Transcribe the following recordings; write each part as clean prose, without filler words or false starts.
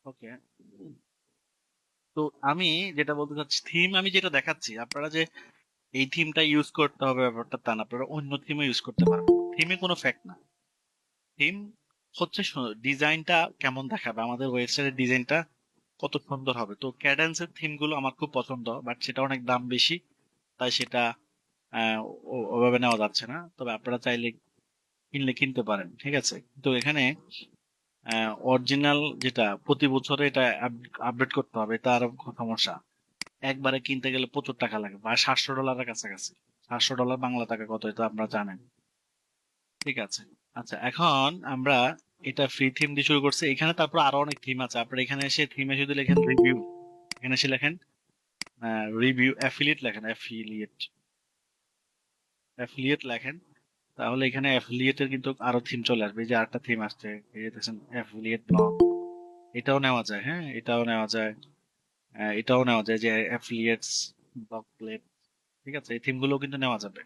ওকে, তো আমি যেটা বলতে চাচ্ছি, থিম আমি যেটা দেখাচ্ছি, আপনারা যে এই থিমটা ইউজ করতে হবে ব্যাপারটা তা না, আপনারা অন্য থিমও ইউজ করতে পারবেন। থিমে কোনো ফ্যাক্ট না। থিম হচ্ছে ডিজাইনটা কেমন দেখাবে, আমাদের ওয়েবসাইটের ডিজাইনটা কত সুন্দর হবে। তো ক্যাডেন্সের থিম গুলো আমার খুব পছন্দ, বাট সেটা অনেক দাম বেশি, তাই সেটা আহ, ওভাবে নেওয়া যাচ্ছে না। তবে আপনারা চাইলে কিনলে কিনতে পারেন, ঠিক আছে। তো এখানে অরিজিনাল যেটা প্রতি বছরে এটা আপডেট করতে হবে, তার সমস্যা। একবারে কিনতে গেলে প্রচুর টাকা লাগে, প্রায় $700 কাছাকাছি। $700 বাংলা টাকা কত, এটা আপনারা জানেন, ঠিক আছে। আচ্ছা, এখন আমরা এটা ফ্রি থিম দিয়ে শুরু করছি। এখানে তারপর আরো অনেক থিম আছে। আপনারা এখানে এসে থিমে শুধু লেখেন রিভিউ, এখানে এসে লেখেন রিভিউ, অ্যাফিলিয়েট লেখেন, অ্যাফিলিয়েট, অ্যাফিলিয়েট লেখেন। তাহলে এখানে অ্যাফিলিয়েটের কিন্তু আরো থিম চলে আসবে। এই যে আরেকটা থিম আসছে, এই যে দেখছেন অ্যাফিলিয়েট ব্লগ, এটাও নেওয়া যায়। হ্যাঁ, এটাও নেওয়া যায়। এটাও নেওয়া যায় যে অ্যাফিলিয়েটস ব্লগ প্লেট, ঠিক আছে। এই থিম গুলো কিন্তু নেওয়া যাবে।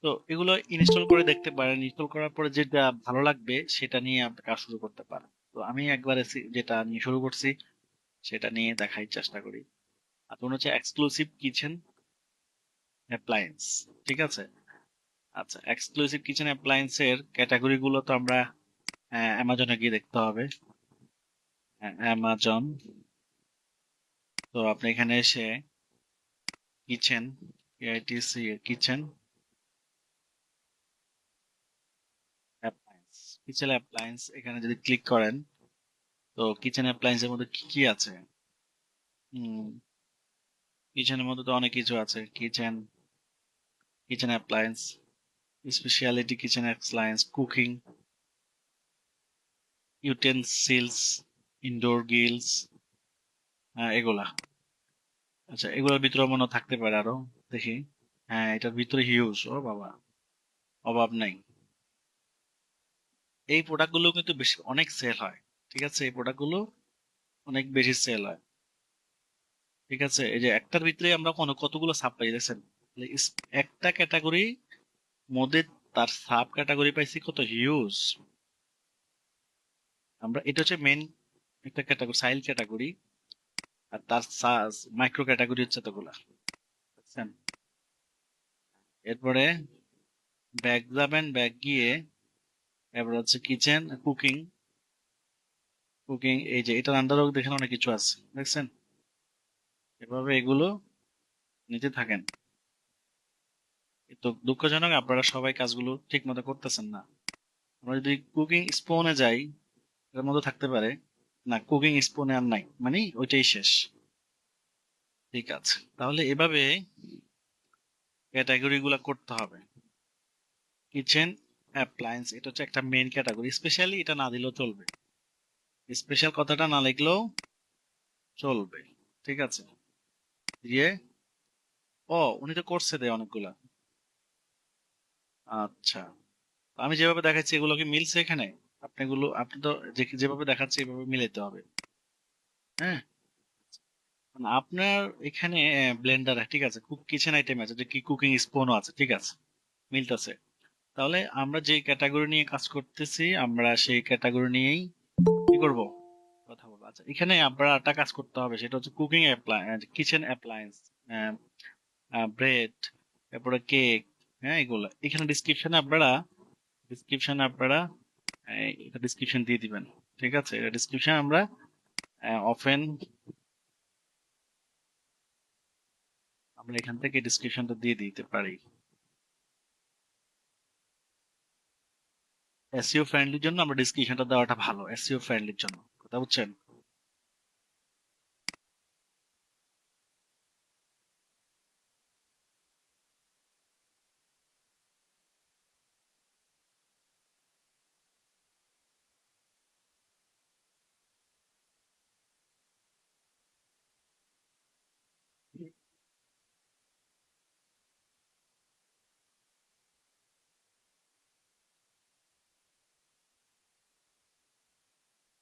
তো এগুলো ইনস্টল করে দেখতে পারেন। ইনস্টল করার পরে যেটা ভালো লাগবে সেটা নিয়ে আপনি কাজ শুরু করতে পারেন। তো আমি একবারে যেটা নিয়ে শুরু করছি সেটা নিয়ে দেখাই চেষ্টা করি। আপনার হচ্ছে এক্সক্লুসিভ কিচেন অ্যাপ্লায়েন্স, ঠিক আছে। আচ্ছা, এক্সক্লুসিভ কিচেন অ্যাপ্লায়েন্স এর ক্যাটাগরি গুলো তো আমরা অ্যামাজনে গিয়ে দেখতে হবে। অ্যামাজন। তো আপনি এখানে এসে kitchen, AITC kitchen appliance, kitchen appliance এখানে যদি ক্লিক করেন, তো কিচেন অ্যাপ্লায়েন্স এর মধ্যে কি কি আছে? কিচেনের মধ্যে তো অনেক কিছু আছে। Kitchen, kitchen appliance, specialty kitchen appliance, cooking utensils, indoor grills, এগুলা। আচ্ছা, এগুলোর ভিতরে মনে হয় থাকতে পারে আরো, দেখি। হ্যাঁ, এটার ভিতরে হিউজ, ও বাবা, অভাব নাই। এই প্রোডাক্টগুলো কিন্তু বেশি অনেক সেল হয়, ঠিক আছে। এই প্রোডাক্টগুলো অনেক বেশি সেল হয়, ঠিক আছে। এই যে একটার ভিতরে আমরা কতগুলো সাব পাই দেখছেন। তাহলে একটা ক্যাটাগরি মধ্যে তার সাব ক্যাটাগরি পাইছি কত হিউজ। আমরা এটা হচ্ছে মেন একটা ক্যাটাগরি, সাইল ক্যাটাগরি, আর তার মাইক্রো ক্যাটাগরি হচ্ছে এতগুলা, বুঝছেন। এরপরে ব্যাগ যাবেন, ব্যাগ গিয়ে এবার হচ্ছে কিচেন কুকিং, কুকিং এই যে এটার আন্ডারও দেখেন অনেক কিছু আছে, দেখছেন। এভাবে এগুলো নিতে থাকেন। তো দুঃখজনক আপনারা সবাই কাজগুলো ঠিক মতো করতেছেন না। আমরা যদি কুকিং স্পুনে যাই, এর মধ্যে থাকতে পারে। না, কুকিং স্পুনে আর নাই, মানে ওইটাই শেষ, ঠিক আছে। তাহলে এভাবে ক্যাটাগরি গুলা করতে হবে। কিচেন অ্যাপ্লায়েন্স এটা হচ্ছে একটা মেন ক্যাটাগরি, স্পেশালি এটা না দিলেও চলবে, স্পেশাল কথাটা না লিখলেও চলবে, ঠিক আছে। দিয়ে, ও উনি তো করছে দেয় অনেকগুলা। আচ্ছা, আমি যেভাবে দেখাচ্ছি এগুলো কি মিলছে এখানে? আপনি তো যেভাবে দেখাচ্ছে এভাবে মিলাইতে হবে। হ্যাঁ, মানে আপনার এখানে ব্লেন্ডার, ঠিক আছে, কুক কিচেন আইটেম আছে, যে কি কুকিং স্পুনও আছে, ঠিক আছে, মিলতেছে। তাহলে আমরা যে ক্যাটাগরি নিয়ে কাজ করতেছি, আমরা সেই ক্যাটাগরি নিয়েই কি করব, কথা বলবো। আচ্ছা, এখানে আপনার একটা কাজ করতে হবে, সেটা হচ্ছে cooking appliance, kitchen appliance, bread, তারপরে কেক, হ্যাঁ, এগুলো এখানে ডিসক্রিপশনে আপনারা এটা ডিসক্রিপশন দিয়ে দিবেন, ঠিক আছে। এটা ডিসক্রিপশন আমরা অফেন, আমরা এখান থেকে ডিসক্রিপশনটা দিয়ে দিতে পারি। এসইও ফ্রেন্ডলির জন্য আমরা ডিসক্রিপশনটা দেওয়াটা ভালো, এসইও ফ্রেন্ডলির জন্য, কথা বুঝছেন।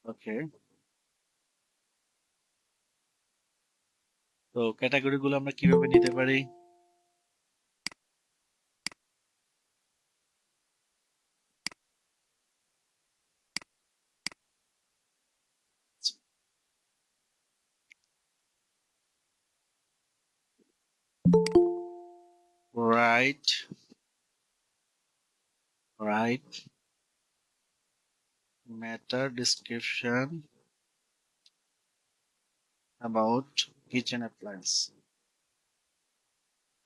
ওকে, তো ক্যাটাগরি গুলো আমরা কিভাবে নিতে পারি? write matter description about kitchen appliance।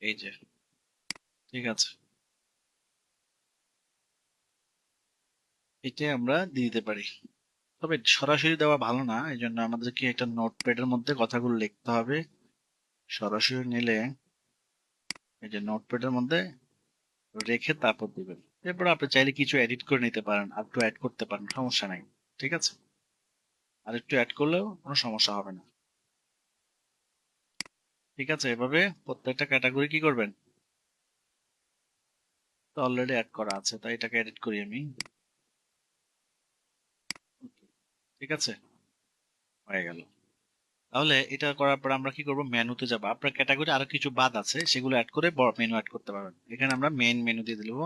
এই যে, ঠিক আছে, এটা আমরা দিয়ে দিতে পারি। তবে সরাসরি দেওয়া ভালো না, এই জন্য আমাদেরকে একটা নোটপ্যাডের মধ্যে কথাগুলো লিখতে হবে। সরাসরি নিলে এই যে নোটপ্যাডের মধ্যে রেখে তারপর দিবেন। এরপর আপনি চাইলে কিছু এডিট করে নিতে পারেন, আর একটু অ্যাড করতে পারেন, সমস্যা নাই। ঠিক আছে, আর একটু অ্যাড করলেও কোনো সমস্যা হবে না। ঠিক আছে, এভাবে প্রত্যেকটা ক্যাটাগরি কি করবেন, তো অলরেডি অ্যাড করা আছে, তাই এটাকে এডিট করি আমি। ঠিক আছে, হয়ে গেল। তাহলে এটা করার পর আমরা কি করব, মেনুতে যাব। আপনার ক্যাটাগরি আরো কিছু বাদ আছে, সেগুলো অ্যাড করে বড় মেনু অ্যাড করতে পারবেন। এখানে আমরা মেইন মেনু দিয়ে দিলব,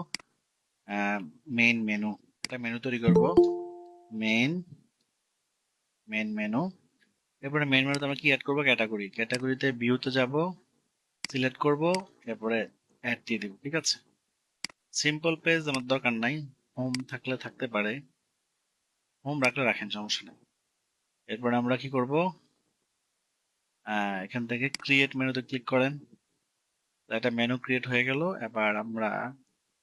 মেইন মেনু, এটা মেনু তৈরি করব, মেইন মেনু। এরপরে মেইন মেনুতে আমরা কি অ্যাড করব, ক্যাটাগরি। ক্যাটাগরিতে ভিউতে যাব, সিলেক্ট করব, এরপরে অ্যাড দিয়ে দিব। ঠিক আছে, সিম্পল পেজ আমার দরকার নাই, হোম থাকলে থাকতে পারে, হোম রাখলে রাখেন, সমস্যা নেই। এরপরে আমরা কি করব, এখান থেকে ক্রিয়েট মেনুতে ক্লিক করেন, একটা মেনু ক্রিয়েট হয়ে গেল। এবার আমরা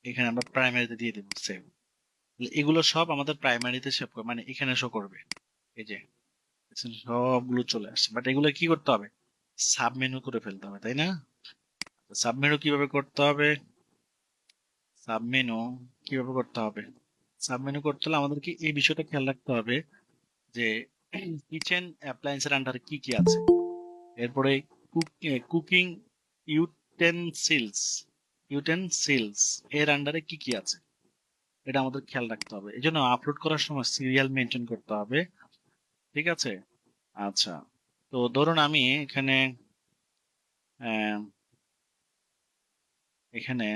এখানে আমরা প্রাইমারিতে দিয়ে দেবো সেভ। এগুলো সব আমাদের প্রাইমারিতে সেভ করবে, মানে এখানে শো করবে। এই যে সবগুলো চলে আসছে, বাট এগুলো কি করতে হবে, সাব মেনু করে ফেলতে হবে, তাই না? সাব মেনু কিভাবে করতে হবে, সাব মেনু কিভাবে করতে হবে, সাব মেনু করতে হলে আমাদেরকে এই বিষয়টা খেয়াল রাখতে হবে যে কিচেন অ্যাপ্লায়েন্সের আন্ডারে কি কি আছে। এরপরে কুকিং ইউটেনসিলস ইউটেনসিলস এর আন্ডারে কি কি আছে, এটা আমাদের খেয়াল রাখতে হবে। এই জন্য আপলোড করার সময় সিরিয়াল মেনটেন করতে হবে। ঠিক আছে, আচ্ছা। তো ধরুন আমি এখানে আহ, এখানে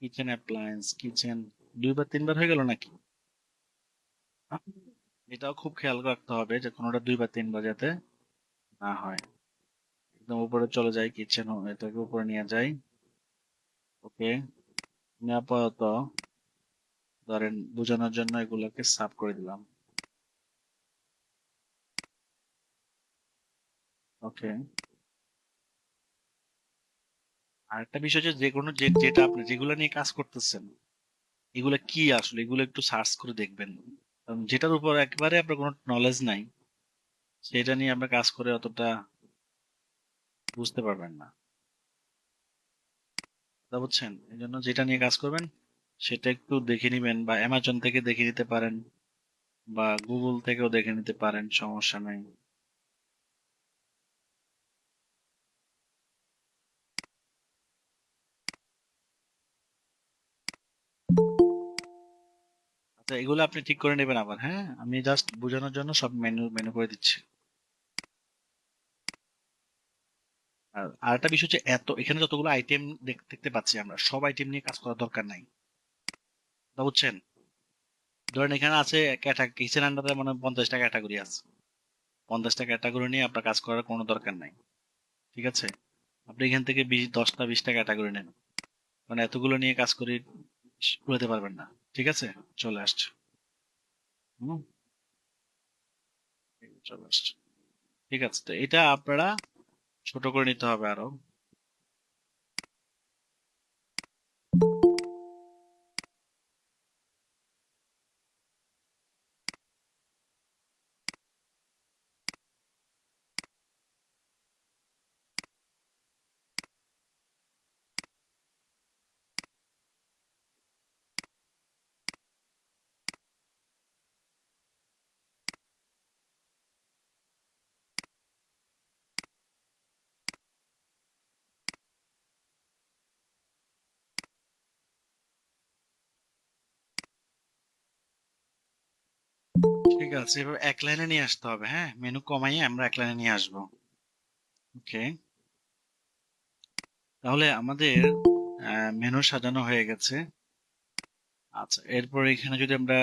কিচেন অ্যাপ্লায়েন্স, কিচেন 2 বা 3 বার হয়ে গেল নাকি, এটাও খুব খেয়াল রাখতে হবে যে কোনোটা 2 বা 3 বার যাতে না হয়। একদম উপরে চলে যাই, কিচেন এটাকে উপরে নিয়ে যাই। ওকে, আপাতত ধরেন বোঝানোর জন্য এগুলোকে সাব করে দিলাম। ওকে, আর একটা বিষয় যে কোনো যেটা আপনি যেগুলো নিয়ে কাজ করতেছেন, এগুলো কি আসলে, এগুলো একটু সার্চ করে দেখবেন। কারণ যেটার উপর একেবারে আপনার কোনো নলেজ নাই, সেটা নিয়ে আপনার কাজ করে অতটা বুঝতে পারবেন না, তা বুঝছেন? এই জন্য যেটা নিয়ে কাজ করবেন সেটা একটু দেখে নিবেন, বা অ্যামাজন থেকে দেখে নিতে পারেন, বা গুগল থেকেও দেখে নিতে পারেন, সমস্যা নাই। আচ্ছা, এগুলো আপনি ঠিক করে নেবেন আবার, হ্যাঁ, আমি জাস্ট বোঝানোর জন্য সব মেনু মেনু করে দিচ্ছি। আর আরেকটা বিষয় হচ্ছে, এত এখানে যতগুলো আইটেম দেখতে পাচ্ছি আমরা, সব আইটেম নিয়ে কাজ করার দরকার নাই, তা বুঝছেন? ধরেন এখানে আছে কিচেন আন্ডারে মানে 50টা ক্যাটাগরি আছে, 50টা ক্যাটাগরি নিয়ে আপনার কাজ করার কোনো দরকার নাই। ঠিক আছে, আপনি এখান থেকে 10টা 20টা ক্যাটাগরি নেন, মানে এতগুলো নিয়ে কাজ করে উড়াতে পারবেন না। ঠিক আছে, চলে আসছে। হুম, চলে আসছে। ঠিক আছে, তো এটা আপনারা ছোট করে নিতে হবে আরো। ঠিক আছে, এবার এক লাইনে নিয়ে আসতে হবে, হ্যাঁ, মেনু কমাইয়ে আমরা এক লাইনে নিয়ে আসবো। ওকে, তাহলে আমাদের মেনু সাজানো হয়ে গেছে। আচ্ছা, এরপর এখানে যদি আমরা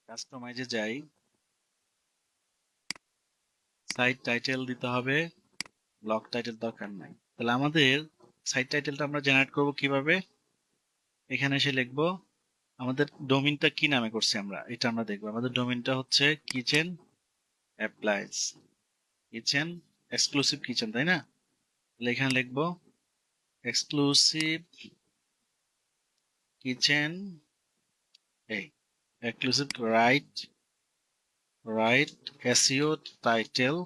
কাস্টমাইজে যাই, সাইট টাইটেল দিতে হবে, ব্লগ টাইটেল দরকার নাই। তাহলে আমাদের সাইট টাইটেলটা আমরা জেনারেট করব কিভাবে? এখানে এসে লিখবো আমাদের ডোমেইনটা কি নামে করছি আমরা, এটা আমরা দেখবো। আমাদের ডোমেইনটা হচ্ছে kitchen appliance, kitchen exclusive kitchen, তাই না? তাহলে এখানে লিখবো এক্সক্লুসিভ কিচেন, এই exclusive right SEO title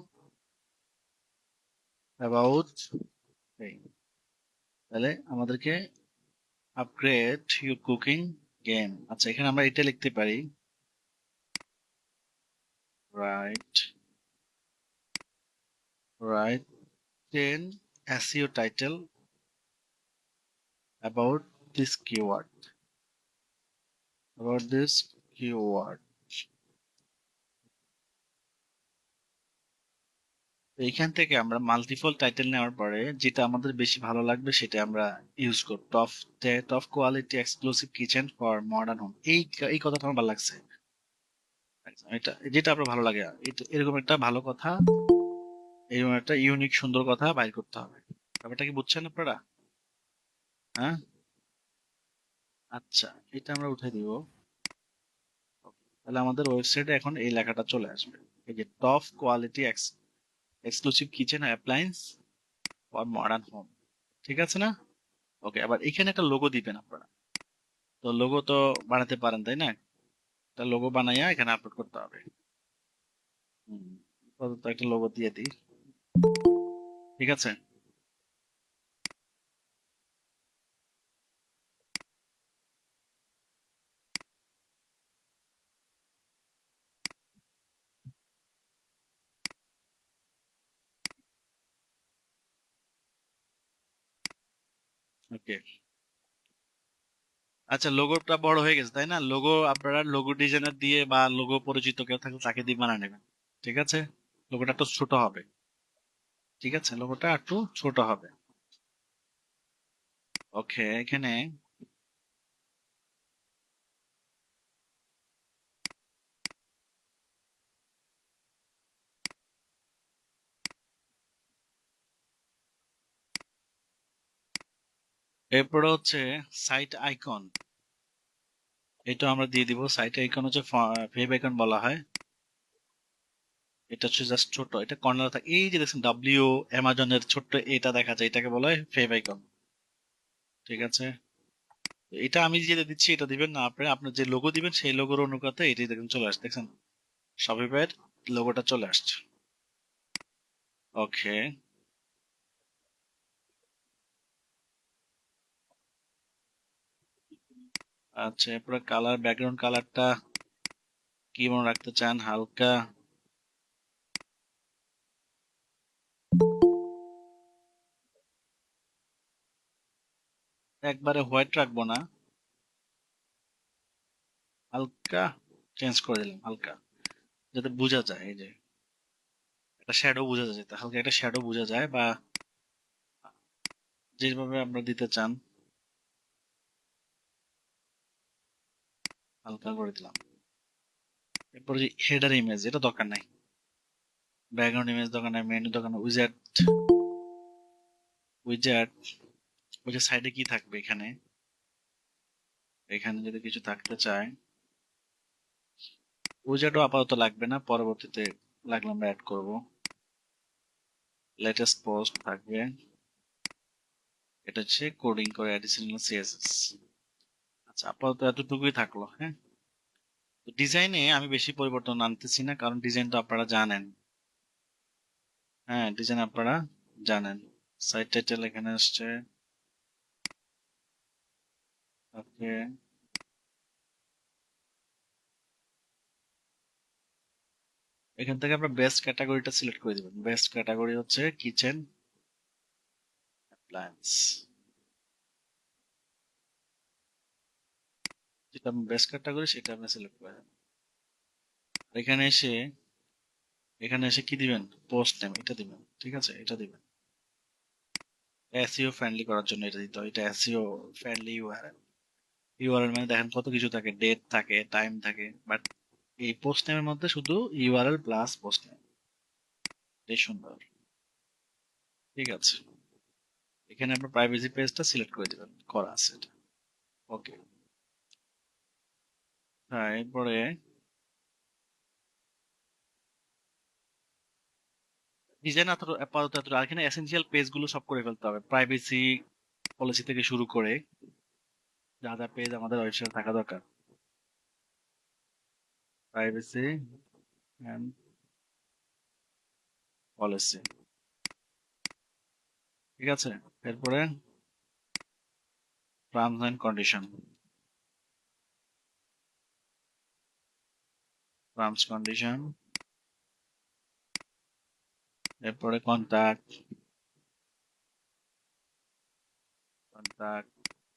about, এই তাহলে আমাদেরকে আপগ্রেড ইউর কুকিং গেম। আচ্ছা, এখানে আমরা এটা লিখতে পারি, right right 10 SEO title about this keyword, about this keyword। তো এইখান থেকে আমরা মাল্টিপল টাইটেল নেওয়ার পরে যেটা আমাদের বেশি ভালো লাগবে সেটা আমরা ইউজ করব। Top quality exclusive kitchen for modern home, এই কথাটা আমার ভালো লাগছে। এটা যেটা আপনার ভালো লাগে, এরকম একটা ভালো কথা, এরকম একটা ইউনিক সুন্দর কথা বাইর করতে হবে। ব্যাপারটা কি বুঝছেন আপনারা? হ্যাঁ, আচ্ছা, এটা আমরা উঠাই দিব। তাহলে আমাদের ওয়েবসাইটে এখন এই লেখাটা চলে আসবে, এই যে top quality exclusive kitchen appliance for modern home. ঠিক আছে না? ওকে, আবার এখানে একটা লোগো দিবেন আপনারা। তো লোগো তো বানাতে পারেন, তাই না? একটা লোগো বানাইয়া এখানে আপলোড করতে হবে। তো একটা লোগো দিয়ে দিই, ঠিক আছে? ওকে, আচ্ছা, লোগোটা বড় হয়ে গেছে তাই না? লোগো আপনারা লোগো ডিজাইনার দিয়ে বা লোগো পরিচিত কেউ থাকলে তাকে দিয়ে বানিয়ে নেবেন, ঠিক আছে? লোগোটা একটু ছোট হবে, ঠিক আছে? লোগোটা একটু ছোট হবে। ওকে, এখানে এরপরে হচ্ছে সাইট আইকন, এটা আমরা দিয়ে দিব। সাইট আইকন হচ্ছে ফেভ আইকন বলা হয়। এটা হচ্ছে জাস্ট ছোট, এটা কর্নার থাকে, এই যে দেখছেন ডাব্লিউ অ্যামাজনের ছোট্ট এটা দেখা যায়, এটাকে বলা হয় ফেভ আইকন, ঠিক আছে? তো এটা আমি যেটা দিচ্ছি এটা দিবেন না, আপনি আপনার যে লোগো দিবেন সেই লোগোর অনুপাতে এটাই দেখুন চলে আসছে, দেখছেন শপিফাইয়ের লোগোটা চলে আসছে। ওকে, আচ্ছা, এরপরে কালার, ব্যাকগ্রাউন্ড কালারটা কি মনে রাখতে চান? হালকা, একবারে হোয়াইট রাখবো না, হালকা চেঞ্জ করে দিলাম, হালকা, যাতে বোঝা যায় এই যে একটা শ্যাডো বোঝা যায়, যাতে হালকা একটা শ্যাডো বোঝা যায়, বা যেভাবে আমরা দিতে চান হালকা করে দিলাম। এরপর যে হেডার ইমেজ, এটা দরকার নাই, ব্যাকগ্রাউন্ড ইমেজ দরকার নাই, মেনু দরকার নাই, উইজার্ড, উইজার্ড ওই যে সাইডে কি থাকবে এখানে, এখানে যদি কিছু থাকতে চায়, উইজার্ডও আপাতত লাগবে না, পরবর্তীতে লাগলে আমরা অ্যাড করব। লেটেস্ট পোস্ট থাকবে, এটা হচ্ছে কোডিং করে অ্যাডিশনাল সিএসএস। আচ্ছা, আপাতত এতটুকুই থাকলো, হ্যাঁ। তো ডিজাইনে আমি বেশি পরিবর্তন আনতেছি না, কারণ ডিজাইন তো আপনারা জানেন। হ্যাঁ, ডিজাইন আপনারা জানেন। সাইট টাইটেল এখানে আসছে, ওকে। এখান থেকে আপনার বেস্ট ক্যাটাগরিটা সিলেক্ট করে দিবেন। বেস্ট ক্যাটাগরি হচ্ছে কিচেন অ্যাপ্লায়েন্স, যেটা বেস্ট ক্যাটাগরি সেটা আপনি সিলেক্ট করে দেবেন। এখানে এসে, এখানে এসে কি দিবেন? পোস্ট নেম, এটা দিবেন, ঠিক আছে? এটা দিবেন। এসইও ফ্রেন্ডলি করার জন্য এটা দিতে হয়, এটা এসইও ফ্রেন্ডলি ইউআরএল। ইউআরএল মানে দেখেন কত কিছু থাকে, ডেট থাকে, টাইম থাকে, বাট এই পোস্ট নেমের মধ্যে শুধু ইউআরএল প্লাস পোস্ট নেম, এই সুন্দর, ঠিক আছে? এখানে আপনার প্রাইভেসি পেজটা সিলেক্ট করে দিবেন, করা আছে এটা। ওকে, হ্যাঁ, এরপরে ডিজাইন আপাতত আর এখানে এসেনশিয়াল পেজ গুলো সব করে ফেলতে হবে, প্রাইভেসি পলিসি থেকে শুরু করে যা যা পেজ আমাদের ওয়েবসাইটে থাকা দরকার। প্রাইভেসি এন্ড পলিসি, ঠিক আছে। এরপরে terms and condition, terms condition, এরপরে কন্টাক্ট, কন্টাক্ট,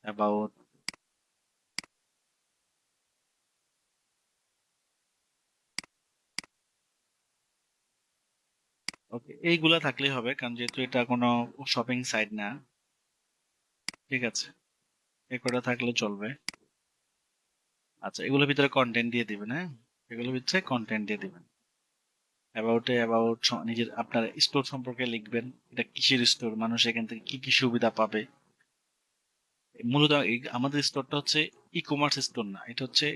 অ্যাবাউট, ওকে, এইগুলা থাকলেই হবে, কারণ যেহেতু এটা কোনো শপিং সাইট না, ঠিক আছে, এ কটা থাকলে চলবে। আচ্ছা, এগুলোর ভিতরে কন্টেন্ট দিয়ে দিবেন, হ্যাঁ, এগুলোর ভিতরে কন্টেন্ট দিয়ে দিবেন। অ্যাবাউট নিজের আপনার স্টোর সম্পর্কে লিখবেন, এটা কিসের স্টোর, মানুষ এখান থেকে কি কি সুবিধা পাবে। মূলত আমাদের স্টোরটা হচ্ছে ই কমার্স স্টোর না, এটা হচ্ছে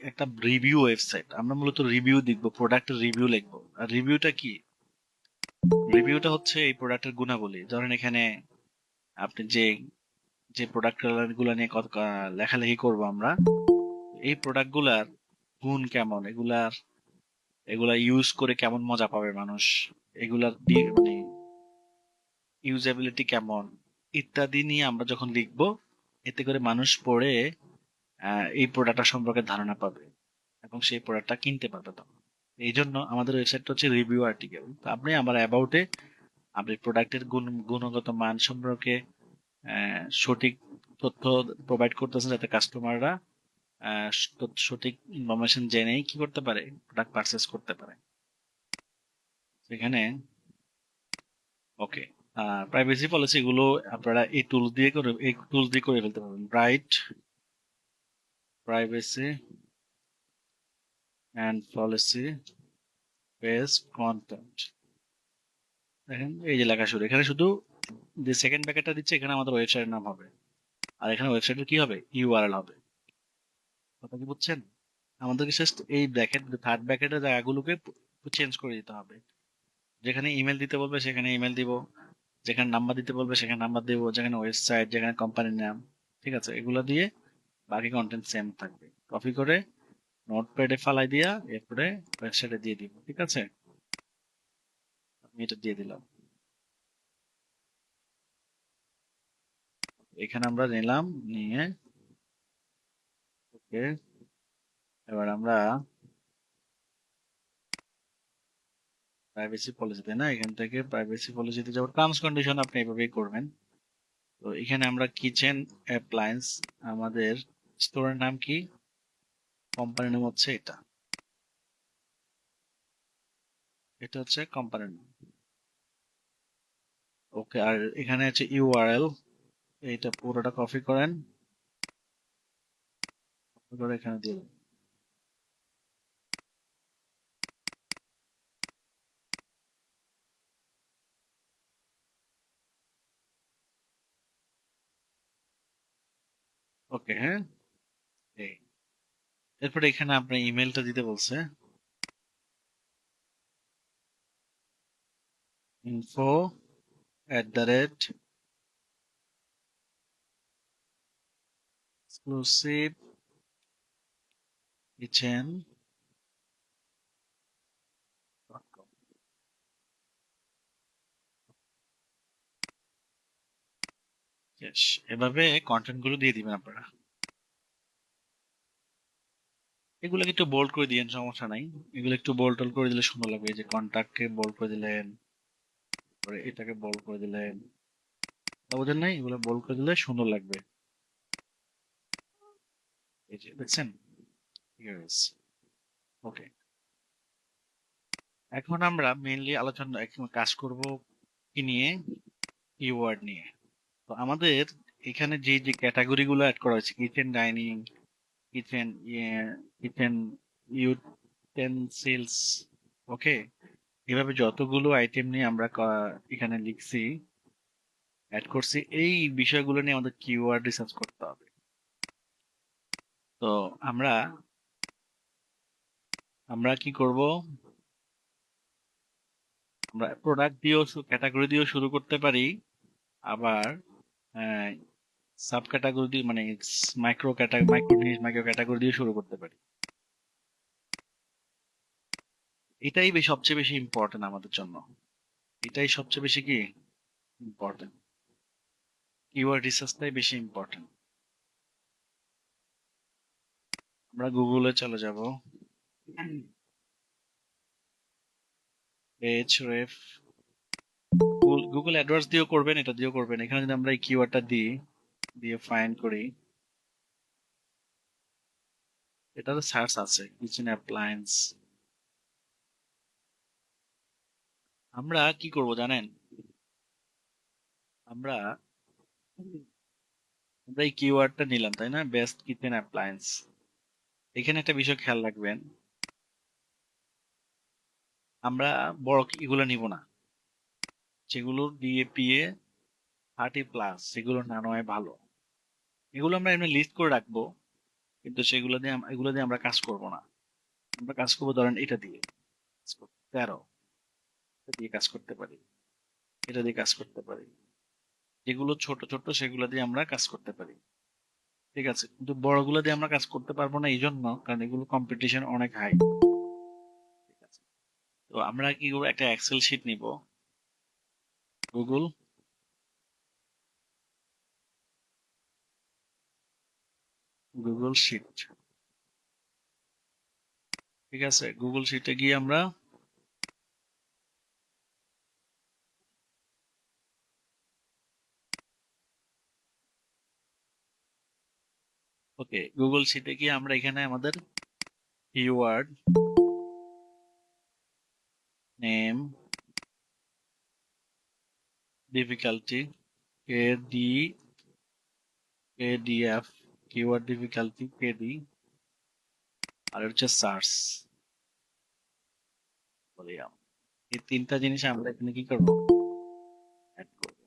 একটা রিভিউ ওয়েবসাইট। আমরা মূলত রিভিউ দেখবো, প্রোডাক্টের রিভিউ লিখবো। আর রিভিউটা কি? রিভিউটা হচ্ছে এই প্রোডাক্টের গুণাবলী। ধরেন এখানে আপনি যে যে প্রোডাক্ট গুলা নিয়ে লেখালেখি করবো আমরা, এই প্রোডাক্ট গুলার গুণ কেমন, এগুলা ইউজ করে কেমন মজা পাবে মানুষ, এগুলার মানে ইউজেবিলিটি কেমন, ইত্যাদি নিয়ে আমরা যখন লিখবো, এতে করে মানুষ পড়ে এই প্রোডাক্টটা সম্পর্কে ধারণা পাবে এবং সেই প্রোডাক্টটা কিনতে পারবে। তখন এই জন্য আমাদের ওয়েবসাইটটা হচ্ছে রিভিউ আর্টিকেল। তো আপনি আমার অ্যাবাউটে আপনি প্রোডাক্টের গুণগত মান সম্পর্কে সঠিক তথ্য প্রোভাইড করতেছেন, যাতে কাস্টমাররা সঠিক ইনফরমেশন জেনেই কি করতে পারে, প্রোডাক্ট পারচেস করতে পারে। সেখানে ওকে, প্রাইভেসি পলিসি গুলো আপনারা এই টুলস দিয়ে করে ফেলতে পারবেন। Bright privacy and policy page content, দেখেন এই যে লেখা শুরু, এখানে শুধু যে সেকেন্ড ব্র্যাকেটটা দিচ্ছে এখানে আমাদের ওয়েবসাইটের নাম হবে, আর এখানে ওয়েবসাইটের কি হবে, ইউআরএল হবে। কথা কি বুঝছেন? আমাদেরকে জাস্ট এই ব্র্যাকেট, থার্ড ব্র্যাকেটের জায়গাগুলোকে চেঞ্জ করে দিতে হবে। যেখানে ইমেল দিতে বলবে সেখানে ইমেল দিব, যেখানে নাম্বার দিতে বলবে সেখানে নাম্বার দিব, যেখানে ওয়েবসাইট, যেখানে কোম্পানির নাম, ঠিক আছে, এগুলো দিয়ে বাকি কন্টেন্ট সেম থাকবে। কপি করে নোটপ্যাডে ফালাই দিয়া এরপরে ওয়েবসাইটে দিয়ে দিব, ঠিক আছে। আমি এটা দিয়ে দিলাম, এখানে আমরা নিলাম, নিয়ে ওকে, এবার আমরা প্রাইভেসি পলিসিতে না, এখান থেকে প্রাইভেসি পলিসিতে যাবো, টার্মস কন্ডিশন আপনি এভাবেই করবেন। তো এখানে আমরা কিচেন অ্যাপ্লায়েন্স, আমাদের স্টোরের নাম কি, কোম্পানির নাম হচ্ছে এটা, এটা হচ্ছে কোম্পানির নাম। ওকে, আর এখানে হচ্ছে ইউআরএল, এইটা পুরোটা কপি করেন, কপি করে এখানে দিয়ে দেন। ওকে, হ্যাঁ, এই এরপরে এখানে আপনার ইমেলটা দিতে বলছে, info@exclusive-kitchen.com। Yes, এভাবে কন্টেন্ট গুলো দিয়ে দিবেন আপনারা। এগুলো একটু বোল্ড করে দিয়েন, সমস্যা নাই, এগুলো একটু বোল্ড টোল্ড করে দিলে সুন্দর লাগবে। এই যে কন্টাক্টকে বোল্ড করে দিলেন, পরে এটাকে বোল্ড করে দিলেন, তা বোঝেন নাই, এগুলো বোল্ড করে দিলে সুন্দর লাগবে। এই যে দেখছেন, ওকে। এখন আমরা মেইনলি কাজ করব কি নিয়ে, কিওয়ার্ড নিয়ে। তো আমাদের এখানে যে যে ক্যাটাগরি গুলো অ্যাড করা হয়েছে, কিচেন ডাইনিং, কিচেন কিচেন ইউটেনসিলস, ওকে, এভাবে যতগুলো আইটেম নিয়ে আমরা এখানে লিখছি, অ্যাড করছি, এই বিষয়গুলো নিয়ে আমাদের কিওয়ার্ড রিসার্চ করতে হবে। তো আমরা আমরা কি করব, আমরা প্রোডাক্ট দিয়েও ক্যাটাগরি দিয়েও শুরু করতে পারি, আবার সাব ক্যাটাগরি দিয়ে মানে মাইক্রো ক্যাটাগরি দিয়ে শুরু করতে পারি। এটাই সবচেয়ে বেশি ইম্পর্টেন্ট আমাদের জন্য, এটাই সবচেয়ে বেশি কি ইম্পর্টেন্ট, কিওয়ার্ড রিসার্চটাই বেশি ইম্পর্টেন্ট। আমরা গুগলে চলে যাব, পেজ রেফ, গুগল অ্যাডওয়ার্ডস দিয়েও করবেন, এটা দিয়েও করবেন। এখানে যদি আমরা এই কিওয়ার্ডটা দিই, দিয়ে ফাইন্ড করি, এটাতে সার্চ আছে কিচেন অ্যাপ্লায়েন্স। আমরা কি করব জানেন, আমরা আমরা এই কিওয়ার্ডটা নিলাম তাই না, বেস্ট কিচেন অ্যাপ্লায়েন্স। এখানে একটা বিষয় খেয়াল রাখবেন, আমরা বড় এগুলো নিব না, যেগুলো ডিএপিএ 30+, সেগুলো না নয় ভালো। এগুলো আমরা এমনি লিস্ট করে রাখবো, কিন্তু এগুলো দিয়ে আমরা কাজ করব না। আমরা কাজ করবো ধরেন এটা দিয়ে, 13 এটা দিয়ে কাজ করতে পারি, এটা দিয়ে কাজ করতে পারি, যেগুলো ছোট ছোট সেগুলো দিয়ে আমরা কাজ করতে পারি। ঠিক আছে, কিন্তু বড়গুলো দিয়ে আমরা কাজ করতে পারবো না, এই জন্য কারণ এগুলো কম্পিটিশন অনেক হাই। ঠিক আছে, তো আমরা কি করবো, একটা এক্সেল শিট নিব, গুগল গুগল শিট। ঠিক আছে, গুগল শিটে গিয়ে আমরা ওকে, গুগল শিটে গিয়ে আমরা এখানে আমাদের keyword name difficulty KD KDF, keyword difficulty KD, আর হচ্ছে সার্চ ভলিউম। এই তিনটা জিনিস আমরা এখানে কি করব, অ্যাড করব।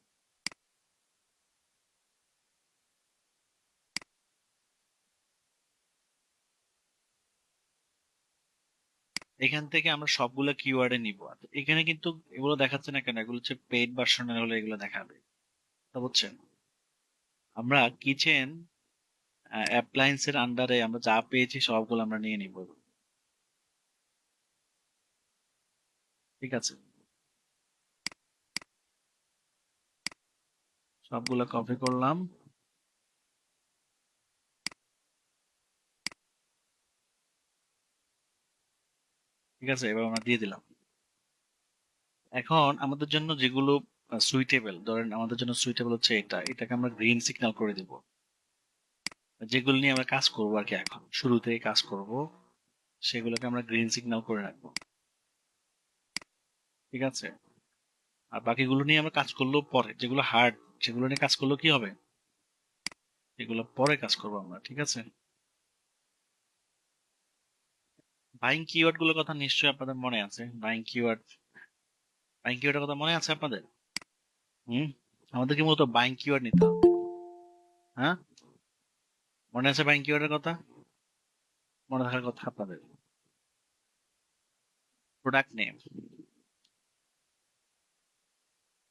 এখান থেকে আমরা সবগুলো কিওয়ার্ডে নিব। আর এখানে কিন্তু এগুলো দেখাচ্ছে না কেন, এগুলো হচ্ছে পেইড ভার্সনের হলে এগুলো দেখাবে, তা বুঝছেন। আমরা কিচেন অ্যাপ্লায়েন্সের আন্ডারে আমরা যা পেয়েছি সবগুলো আমরা নিয়ে নিব। ঠিক আছে, সবগুলো কপি করলাম। ঠিক আছে, এবার আমরা দিয়ে দিলাম। এখন আমাদের জন্য যেগুলো সুইটেবল, ধরেন আমাদের জন্য সুইটেবল হচ্ছে এটাকে আমরা গ্রিন সিগন্যাল করে দিব। যেগুলো নিয়ে আমরা কাজ করবো আর কি, এখন শুরু থেকে কাজ করব, সেগুলোকে আমরা গ্রিন সিগন্যাল করে রাখবো। ঠিক আছে, আর বাকিগুলো নিয়ে আমরা কাজ করলেও পরে, যেগুলো হার্ড সেগুলো নিয়ে কাজ করলেও কি হবে, এগুলো পরে কাজ করবো আমরা। ঠিক আছে, বাইং কিওয়ার্ড গুলোর কথা নিশ্চয়ই আপনাদের মনে আছে, বাইং কিওয়ার্ডের কথা মনে আছে আপনাদের? হুম, আমাদেরকে মূলত বাইং কিওয়ার্ড নিতে হবে। হ্যাঁ, মনে আছে বাইং কিওয়ার্ডের কথা? মনে থাকার কথা আপনাদের। প্রোডাক্ট নেম,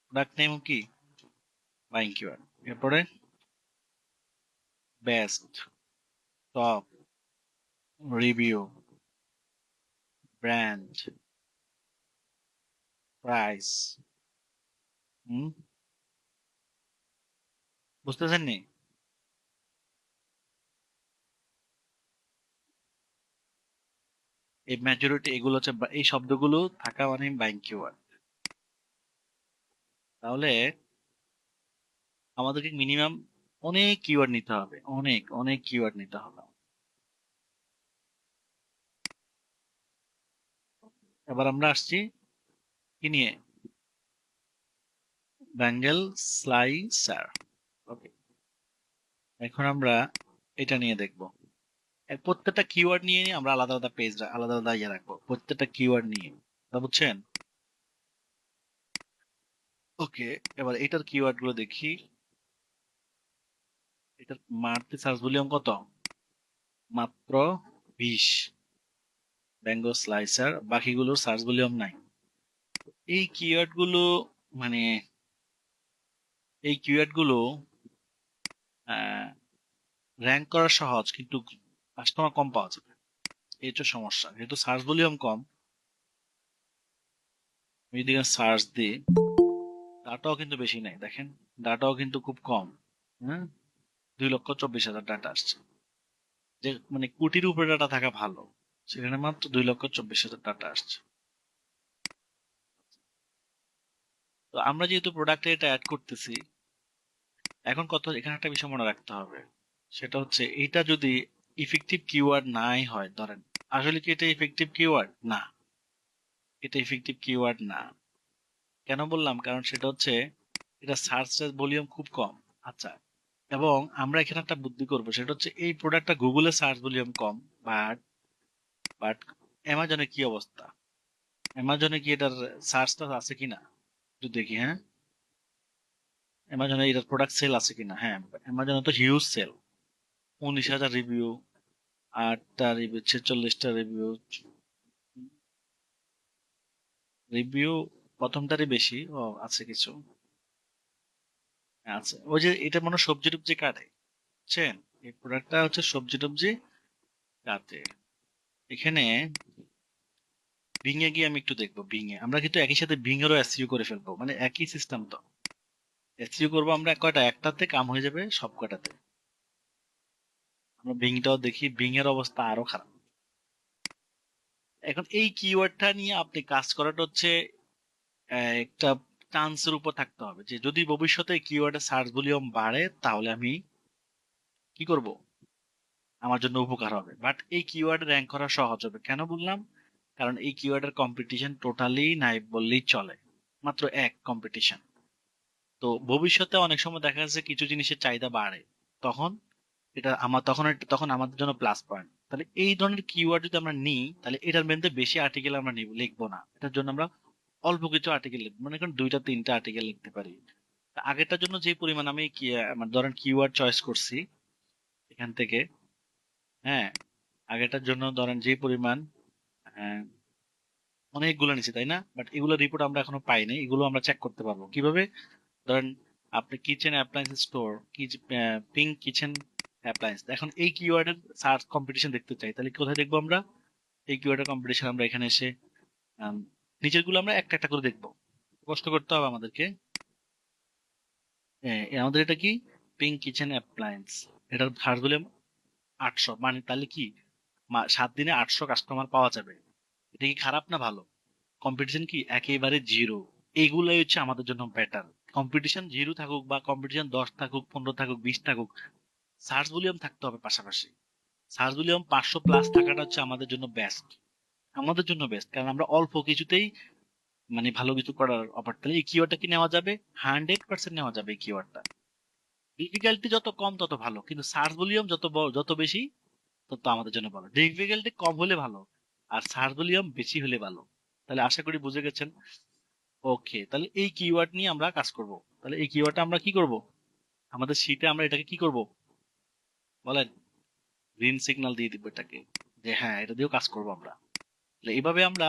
প্রোডাক্ট নেম কি বাইং কিওয়ার্ড। এরপরে best, top, review, brand, price. হুম, বুঝতেছেন নি? এই মেজরিটি এগুলো হচ্ছে এই শব্দগুলো থাকা মানে বাইং কিওয়ার্ড। তাহলে আমাদেরকে মিনিমাম অনেক কিওয়ার্ড নিতে হবে, অনেক অনেক কিওয়ার্ড নিতে হবে। এবার আমরা আসছি কি নিয়ে, ব্যাঙ্গেল স্লাইসার। ওকে, এখন আমরা এটা নিয়ে দেখব। প্রত্যেকটা কিওয়ার্ড নিয়ে আমরা আলাদা আলাদা পেজ আলাদা আলাদা ইয়ে রাখবো, প্রত্যেকটা কিওয়ার্ড নিয়ে। তা বুঝছেন, ওকে, এবার এটার কিওয়ার্ড গুলো দেখি। এটার মারতে সার্চ ভলিউম কত? মাত্র 20। ব্যাঙ্গো স্লাইসার, বাকিগুলোর সার্চ ভলিউম নাই। এই কিওয়ার্ড গুলো মানে এই কিওয়ার্ড গুলো র্যাঙ্ক করা সহজ, কিন্তু কাস্টমার কম পাওয়া যাবে। এই হচ্ছে সমস্যা, যেহেতু সার্চ ভলিউম কম। আমি যদি সার্চ দিই, ডাটাও কিন্তু বেশি নাই, দেখেন ডাটাও কিন্তু খুব কম। হ্যাঁ, 2,24,000 ডাটা আসছে। যে মানে কোটির উপরে ডাটা থাকা ভালো, সেখানে মাত্র 2,24,000 ডাটা আসছে। তো আমরা যেহেতু প্রোডাক্টে এটা অ্যাড করতেছি, এখন কত, এখানে একটা বিষয় মনে রাখতে হবে। সেটা হচ্ছে এটা যদি ইফেক্টিভ কিওয়ার্ড নাই হয়, ধরেন আসলে কি এটা ইফেক্টিভ কিওয়ার্ড না? এটা ইফেক্টিভ কিওয়ার্ড না। কেন বললাম? কারণ সেটা হচ্ছে এটা সার্চ ভলিউম খুব কম। আচ্ছা, এবং আমরা এখানে একটা বুদ্ধি করব, সেটা হচ্ছে এই প্রোডাক্টটা গুগলে search volume com, but but অ্যামাজনে কি অবস্থা? অ্যামাজনে কি এটার সার্চটা আছে কিনা একটু দেখি। হ্যাঁ, অ্যামাজনে এটার প্রোডাক্ট সেল আছে কিনা। হ্যাঁ, অ্যামাজনে তো হিউজ সেল, 19,000 রিভিউ, 8টা রিভিউ, 46টা রিভিউ। রিভিউ প্রথমটারই বেশি। ও আছে কিছু, আছে। ওই যে এটা মনে হয় সবজি টবজি কাটে, বুঝছেন? এই প্রোডাক্টটা হচ্ছে সবজি টবজি কাটে। এখানে বিং এ গিয়ে আমি একটু দেখবো। বিং এ আমরা কিন্তু একই সাথে বিং এরও এসইও করে ফেলবো, মানে একই সিস্টেম তো। এসইও করবো আমরা কয়টা, একটাতে কাম হয়ে যাবে সব কটাতে। আমরা বিংটাও দেখি, বিং এর অবস্থা আরো খারাপ। এখন এই কিওয়ার্ডটা নিয়ে আপনি কাজ করাটা হচ্ছে একটা চান্সের উপর থাকতে হবে, যে যদি ভবিষ্যতে কিওয়ার্ডের সার্চ ভলিউম বাড়ে তাহলে আমি কি করব, আমার জন্য উপকার হবে। বাট এই কিওয়ার্ড র্যাঙ্ক করা সহজ হবে, কেন বললাম? কারণ এই কিওয়ার্ডের কম্পিটিশন টোটালি নাই বললেই চলে, মাত্র এক কম্পিটিশন। তো ভবিষ্যতে অনেক সময় দেখা যাচ্ছে কিছু জিনিসের চাহিদা বাড়ে, তখন তখন আমাদের জন্য প্লাস পয়েন্ট। তাহলে এই ধরনের কিওয়ার্ড যদি আমরা নিই, তাহলে এটার মধ্যে বেশি আর্টিকেল আমরা লিখবো না। এটার জন্য আমরা অল্প কিছু আর্টিকেল লিখবো, মনে করেন 2টা 3টা আর্টিকেল লিখতে পারি। তা আগেরটার জন্য যে পরিমাণ আমি আমার ধরেন কিওয়ার্ড চয়েস করছি এখান থেকে, হ্যাঁ, আগেরটার জন্য ধরেন যে পরিমাণ, হ্যাঁ, অনেকগুলো নিচে, তাই না? বাট এগুলো রিপোর্ট আমরা এখনো পাই নাই, এগুলো আমরা চেক করতে পারবো কিভাবে? ধরেন আপনি kitchen appliance store, pink kitchen appliance, এখন এই কিওয়ার্ডের সার্চ কম্পিটিশন দেখতে চাই, তাহলে কোথায় দেখবো আমরা? এই কিওয়ার্ডের কম্পিটিশন আমরা এখানে এসে নিচের গুলো আমরা একটা একটা করে দেখবো। কষ্ট করতে হবে আমাদেরকে। আমাদের এটা কি, পিঙ্ক কিচেন অ্যাপ্লায়েন্স, এটার সার্চ ভলিউম 800, মানে তাহলে কি 7 দিনে 800 কাস্টমার পাওয়া যাবে। এটা কি খারাপ না ভালো? কম্পিটিশন কি একেবারে জিরো। এইগুলাই হচ্ছে আমাদের জন্য বেটার। কম্পিটিশন জিরো থাকুক বা কম্পিটিশন 10 থাকুক, 15 থাকুক, 20 থাকুক, সার্চ ভলিউম থাকতে হবে পাশাপাশি। সার্চ ভলিউম 500 প্লাস থাকাটা হচ্ছে আমাদের জন্য বেস্ট। আমাদের জন্য বেস্ট, কারণ আমরা অল্প কিছুতেই মানে ভালো কিছু করার অফার। তাহলে এই কিওয়ার্ডটা কি নেওয়া যাবে? 100% নেওয়া যাবে এই কিওয়ার্ডটা। ডিফিকাল্টি যত কম তত ভালো, কিন্তু সার্চ ভলিউম যত বেশি তত আমাদের জন্য ভালো। ডিফিকাল্টি কম হলে ভালো, আর সার্চ ভলিউম বেশি হলে ভালো। তাহলে আশা করি বুঝে গেছেন। ওকে, তাহলে এই কিওয়ার্ড নিয়ে আমরা কাজ করব। তাহলে এই কিওয়ার্ডটা আমরা কি করব, আমাদের শীটে আমরা এটাকে কি করব বলেন? গ্রিন সিগন্যাল দিয়ে দিব এটাকে, যে হ্যাঁ এটা দিয়েও কাজ করব আমরা। তাহলে এইভাবে আমরা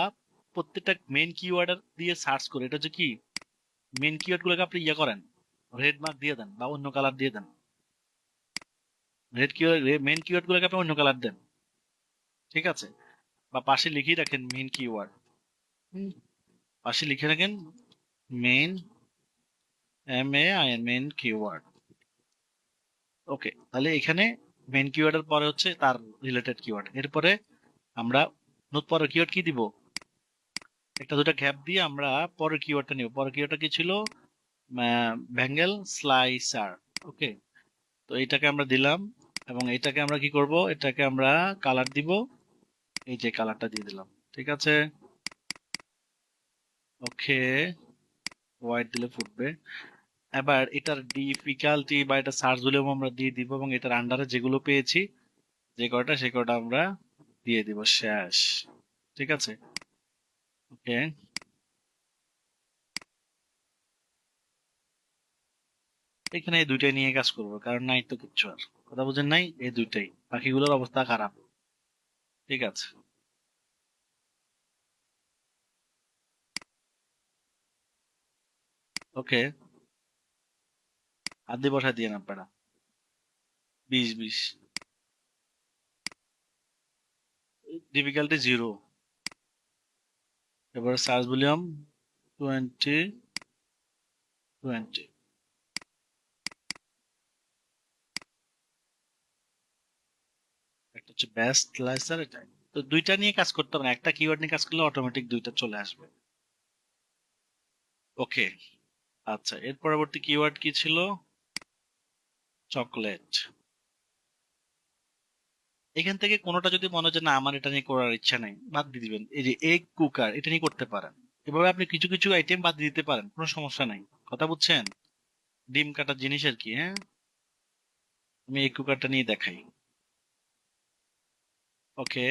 প্রত্যেকটা মেন কিওয়ার্ড দিয়ে সার্চ করে, এটা হচ্ছে কি, মেন কিওয়ার্ড গুলোকে আপনি ইয়ে করেন, রেড মার্ক দিয়ে দেন বা অন্য কালার দিয়ে দেন। মেন কিওয়ার্ড গুলোকে আপনি অন্য কালার দেন, ঠিক আছে? বা পাশে লিখেই রাখেন মেন কিওয়ার্ড, পাশে লিখে রাখেন মেন, MAIN, মেন কিওয়ার্ড। ওকে, তাহলে এখানে মেন কিওয়ার্ডের পরে হচ্ছে তার রিলেটেড কিওয়ার্ড, এরপরে আমরা পরের কিওয়ার্ড কি দিব, একটা দুটো গ্যাপ দিয়ে আমরা পরের কিওয়ার্ডটা নিব। পরের কিওয়ার্ডটা কি ছিল? Bangle slicer. ওকে, তো এইটাকে আমরা দিলাম, এবং এটাকে আমরা কি করব, এটাকে আমরা কালার দিব, এই যে কালারটা দিয়ে দিলাম, ঠিক আছে? ওকে, হোয়াইট দিলে ফুটবে। এবার এটার ডিফিকাল্টি বা এটা সার্চ ভলিউম আমরা দিয়ে দিব, এবং এটার আন্ডারে যেগুলো পেয়েছি, যে কয়টা সে কয়টা আমরা দিয়ে দিব শেষ, ঠিক আছে? ওকে, এখানে এই দুইটাই নিয়ে কাজ করবো, কারণ নাই তো কিচ্ছু আর। কথা বুঝেন নাই? এই দুইটাই, বাকিগুলোর অবস্থা খারাপ। ঠিক আছে, ওকে। হাত দিয়ে বসায় দিয়ে আপনারা 20-20। ডিফিকাল্টি 0। এবার সার্চ ভলিউম 20-20। একটা হচ্ছে বেস্ট লাইসার, এটা। তো দুইটা নিয়ে কাজ করতে হবে না, একটা কিওয়ার্ড নিয়ে কাজ করলে অটোমেটিক দুইটা চলে আসবে। ওকে। আচ্ছা, এর পরবর্তী কিওয়ার্ড কি ছিল? চকলেট। এখান থেকে কোনোটা যদি মনে হয় যে না আমার এটা নিয়ে করার ইচ্ছা নেই, বাদ দিয়ে দিবেন। এই যে এগ কুকার, এটা নিয়ে করতে পারেন। এভাবে আপনি কিছু কিছু আইটেম বাদ দিয়ে দিতে পারেন, কোনো সমস্যা নাই। কথা বুঝছেন? ডিম কাটার জিনিস আর কি, হ্যাঁ। আমি এগ কুকারটা নিয়ে দেখাই। ওকে।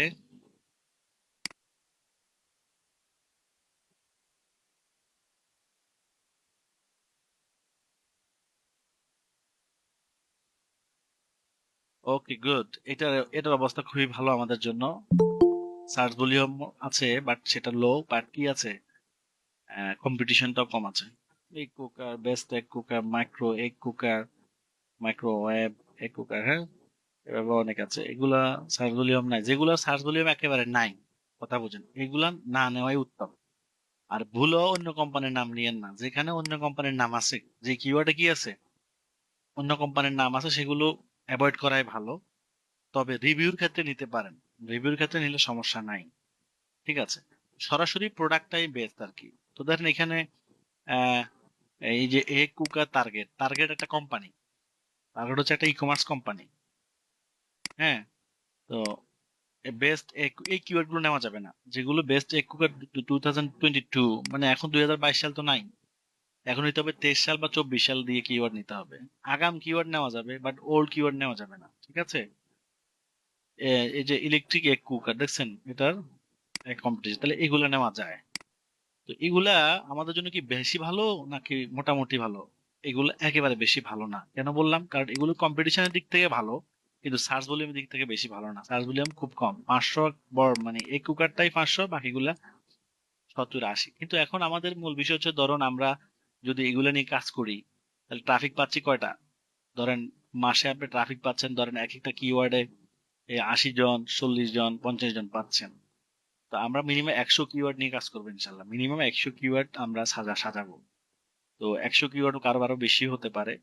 ওকে, গুড। এটার অবস্থা খুবই ভালো আমাদের জন্য। সার্চ ভলিউম আছে বাট সেটা লো, বাট কি আছে, কম্পিটিশনটাও কম আছে। Egg cooker, best egg cooker, micro egg cooker, microwave egg cooker, হ্যাঁ। এভাবে অনেক আছে, এগুলা সার্চ ভলিউম নাই। যেগুলো সার্চ ভলিউম একেবারে নাই, কথা বুঝেন, এগুলা না নেওয়াই উত্তম। আর ভুলও অন্য কোম্পানির নাম নিয়েন না। যেখানে অন্য কোম্পানির নাম আছে, যে কিওয়ার্ডে কি আছে, অন্য কোম্পানির নাম আছে, সেগুলো অ্যাভয়েড করাই ভালো। তবে রিভিউর ক্ষেত্রে নিতে পারেন, রিভিউর ক্ষেত্রে নিলে সমস্যা নাই। ঠিক আছে, সরাসরি প্রোডাক্টটাই বেস্ট আর কি। তো ধরেন এখানে আহ, এই যে এ কুকার, টার্গেট, টার্গেট একটা কোম্পানি, টার্গেট হচ্ছে একটা ই কমার্স কোম্পানি, হ্যাঁ। তো বেস্ট এই কিওয়ার্ড গুলো নেওয়া যাবে না, যেগুলো বেস্ট এক কুকার 2022, মানে এখন 2022 সাল তো নাই। এখন নিতে হবে 23 সাল বা 24 সাল দিয়ে কিওয়ার্ড নিতে হবে। আগাম কিওয়ার্ড নেওয়া যাবে, বাট ওল্ড কিওয়ার্ড নেওয়া যাবে না, ঠিক আছে। এই যে ইলেকট্রিক এক কুকার দেখছেন, এটার কম্পিটিশন, তাহলে এগুলা নেওয়া যায়। তো এগুলা আমাদের জন্য কি বেশি ভালো নাকি মোটামুটি ভালো? এগুলো একেবারে বেশি ভালো না। কেন বললাম? কারণ এগুলো কম্পিটিশনের দিক থেকে ভালো, কিন্তু সার্চ ভলিউমের দিক থেকে বেশি ভালো না। সার্চ ভলিউম খুব কম, 500। বড় মানে এই কুকারটাই 500, বাকিগুলা 70-80। কিন্তু এখন আমাদের মূল বিষয় হচ্ছে, ধরুন আমরা যদি এগুলো নিয়ে কাজ করি, তাহলে ট্রাফিক পাচ্ছি কয়টা? ধরেন মাসে আপনি ট্রাফিক পাচ্ছেন, ধরেন এক একটা কিওয়ার্ডে 80 জন, 40 জন, 50 জন পাচ্ছেন। তো আমরা মিনিমাম 100 কিওয়ার্ড নিয়ে কাজ করবো ইনশাল্লাহ। মিনিমাম 100 কিওয়ার্ড আমরা সাজাবো। তো 100 কিওয়ার্ড কারো আরো বেশি হতে পারে।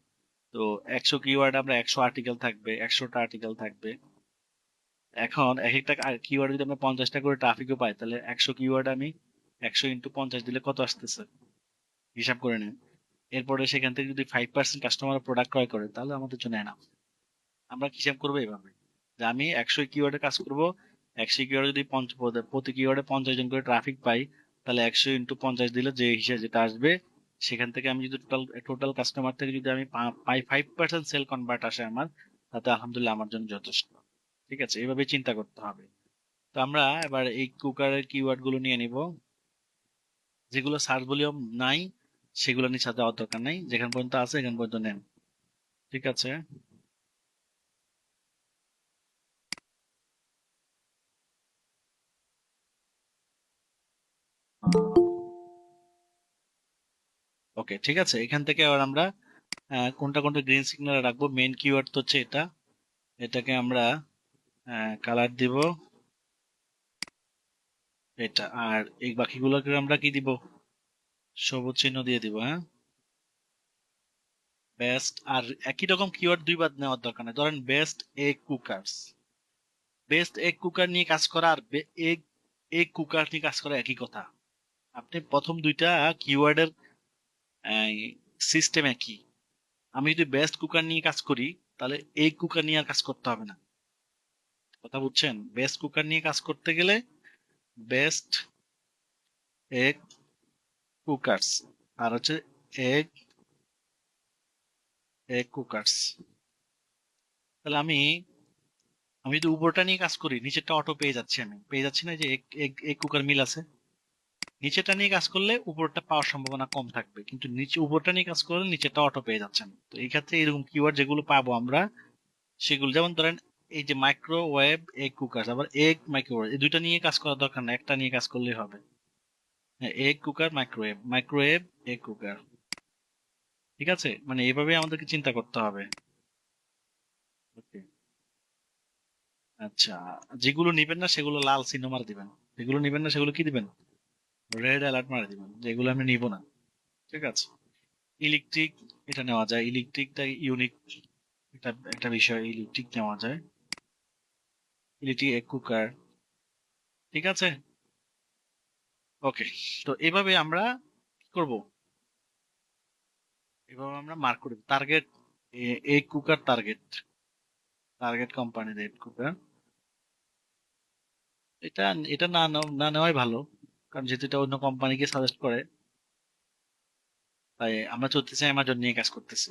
তো 100 কিওয়ার্ড আমরা 100 আর্টিকেল থাকবে, 100টা আর্টিকেল থাকবে। এখন এক একটা কিওয়ার্ড যদি আমরা 50টা করে ট্রাফিকও পাই, তাহলে 100 কিওয়ার্ড আমি 100 × 50 দিলে কত আসতেছে, হিসাব করে নিন। এরপরে সেখান থেকে যদি 5% কাস্টমার প্রোডাক্ট ক্রয় করে, তাহলে আমাদের জন্য এনাফ। আমরা হিসাব করবো এভাবে, যে আমি 100 কিওয়ার্ডে কাজ করব। 100 কিওয়ার্ডে যদি প্রতি কিওয়ার্ডে 50 জন করে ট্রাফিক পাই, তাহলে 100 × 50 দিলে যে হিসাব যেটা আসবে, সেখান থেকে আমি যদি টোটাল টোটাল কাস্টমার থেকে যদি আমি পাই 5% সেল কনভার্ট আসে আমার, তাতে আলহামদুলিল্লাহ আমার জন্য যথেষ্ট। ঠিক আছে, এইভাবে চিন্তা করতে হবে। তো আমরা এবার এই কুকারের কিওয়ার্ড গুলো নিয়ে নিব। যেগুলো সার্চ ভলিউম নাই, সেগুলো নিয়ে সাথে যাওয়ার দরকার নাই, যেখান পর্যন্ত আছে এখান পর্যন্ত নেন। ঠিক আছে। ওকে, ঠিক আছে। এখান থেকে আবার আমরা কোনটা কোনটা গ্রিন সিগন্যাল রাখবো। মেইন কিওয়ার্ড তো হচ্ছে এটা, এটাকে আমরা কালার দিব এটা। আর এই বাকিগুলোকে আমরা কি দিব? সবুজ চিহ্ন দিয়ে দিব, হ্যাঁ। বেস্ট। আর একই রকম কিওয়ার্ড দুইবার নেওয়ার দরকার নেই। ধরেন best egg cookers, best egg cooker নিয়ে কাজ করা আর এগ এগ কুকার নিয়ে কাজ করা একই কথা। আপনি প্রথম দুইটা কিওয়ার্ডের সিস্টেম একই। আমি যদি বেস্ট কুকার নিয়ে কাজ করি, তাহলে এগ কুকার নিয়ে আর কাজ করতে হবে না। কথা বুঝছেন? বেস্ট কুকার নিয়ে কাজ করতে গেলে বেস্ট এগ কুকার্স, আর হচ্ছে এগ এগ কুকার্স। তাহলে আমি আমি যদি উপরটা নিয়ে কাজ করি, নিচেরটা অটো পেয়ে যাচ্ছি, আমি পেয়ে যাচ্ছি না যে এগ এগ এগ কুকার মিল আছে। নিচেটা নিয়ে কাজ করলে উপরটা পাওয়ার সম্ভাবনা কম থাকবে, কিন্তু নিচে উপরটা নিয়ে কাজ করলে নিচেটা অটো পেয়ে যাচ্ছেন। তো এই ক্ষেত্রে এরকম কিওয়ার্ড যেগুলো পাবো আমরা সেগুলো, যেমন ধরেন এই যে মাইক্রোওয়েভ এগ কুকার, আবার এগ মাইক্রোওয়েভ, এই দুইটা নিয়ে কাজ করার দরকার না, একটা নিয়ে কাজ করলেই হবে। হ্যাঁ, egg cooker microwave, microwave egg cooker. ঠিক আছে, মানে এইভাবে আমাদেরকে চিন্তা করতে হবে। ওকে, আচ্ছা, যেগুলো নিবেন না সেগুলো লাল চিহ্ন মারা দিবেন, যেগুলো নিবেন না সেগুলো কি দিবেন, রেড অ্যালার্ট মারা দিবেন, যেগুলো আমি নিব না। ঠিক আছে। ইলেকট্রিক, এটা নেওয়া যায়, ইলেকট্রিকটা ইউনিক, এটা একটা বিষয়, ইলেকট্রিক নেওয়া যায়, ইলেকট্রিক এগ কুকার। ঠিক আছে। ওকে, তো এভাবে আমরা কি করব, এভাবে আমরা মার্ক করব target, egg cooker target, target কোম্পানির এগ কুকার। এটা এটা না নেওয়াই ভালো, কারণ যেহেতু এটা অন্য কোম্পানিকে সাজেস্ট করে, তাই আমরা চলতেছি অ্যামাজন নিয়ে কাজ করতেছি।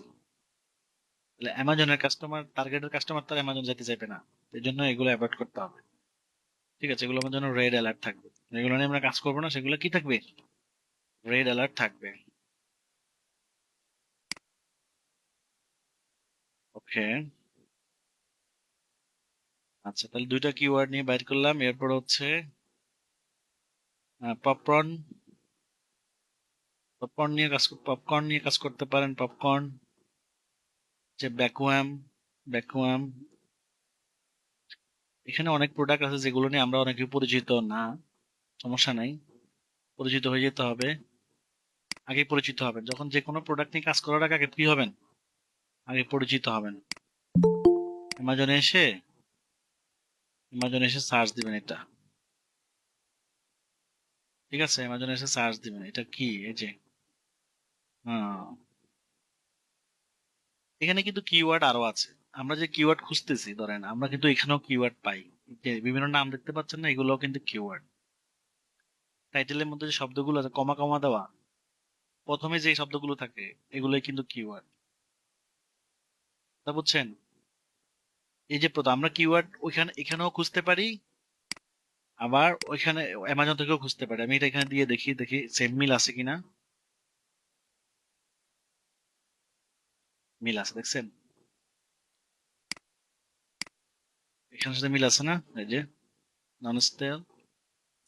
তাহলে অ্যামাজনের কাস্টমার, টার্গেটের কাস্টমার তো অ্যামাজন যেতে চাইবে না, এই জন্য এগুলো অ্যাভয়েড করতে হবে। ঠিক আছে, এগুলো আমার জন্য রেড অ্যালার্ট থাকবে, যেগুলো নিয়ে আমরা কাজ করবো না সেগুলো কি থাকবে, রেড অ্যালার্ট থাকবে। ওকে, আচ্ছা, তাহলে দুইটা কিওয়ার্ড নিয়ে বাইর করলাম। এরপর হচ্ছে পপকর্ন, পপকর্ন নিয়ে কাজ করতে পারেন, পপকর্ন। যে ভ্যাকুয়াম, ভ্যাকুয়াম, এখানে অনেক প্রোডাক্ট আছে যেগুলো নিয়ে আমরা অনেকে পরিচিত না, সমস্যা নাই, পরিচিত হয়ে যেতে হবে। আগে পরিচিত হবেন, যখন যে কোনো প্রোডাক্ট নিয়ে কাজ করার আগে আগে কি হবেন, আগে পরিচিত হবেন। অ্যামাজনে এসে, অ্যামাজনে এসে সার্চ দিবেন এটা। ঠিক আছে, অ্যামাজনে এসে সার্চ দিবেন এটা কি, এই যে, হ্যাঁ, এখানে কিন্তু কিওয়ার্ড আরো আছে। আমরা যে কিওয়ার্ড খুঁজতেছি, ধরেন আমরা কিন্তু এখানেও কিওয়ার্ড পাই, যে বিভিন্ন নাম দেখতে পাচ্ছেন না, এগুলোও কিন্তু কিওয়ার্ড। টাইটেলের মধ্যে যে শব্দগুলো আছে কমা কমা দেওয়া, প্রথমে যে শব্দগুলো থাকে এগুলোই কিন্তু কিওয়ার্ড। তা বুঝছেন, এই যে প্রথম আমরা কিওয়ার্ড ওইখানে এখানেও খুঁজতে পারি, আবার ওইখানে অ্যামাজন থেকেও খুঁজতে পারি। আমি এটা এখানে দিয়ে দেখি, দেখি সেম মিল আছে কিনা। মিল আছে, দেখছেন, এখানের সাথে মিল আছে না, এই যে ননস্টেল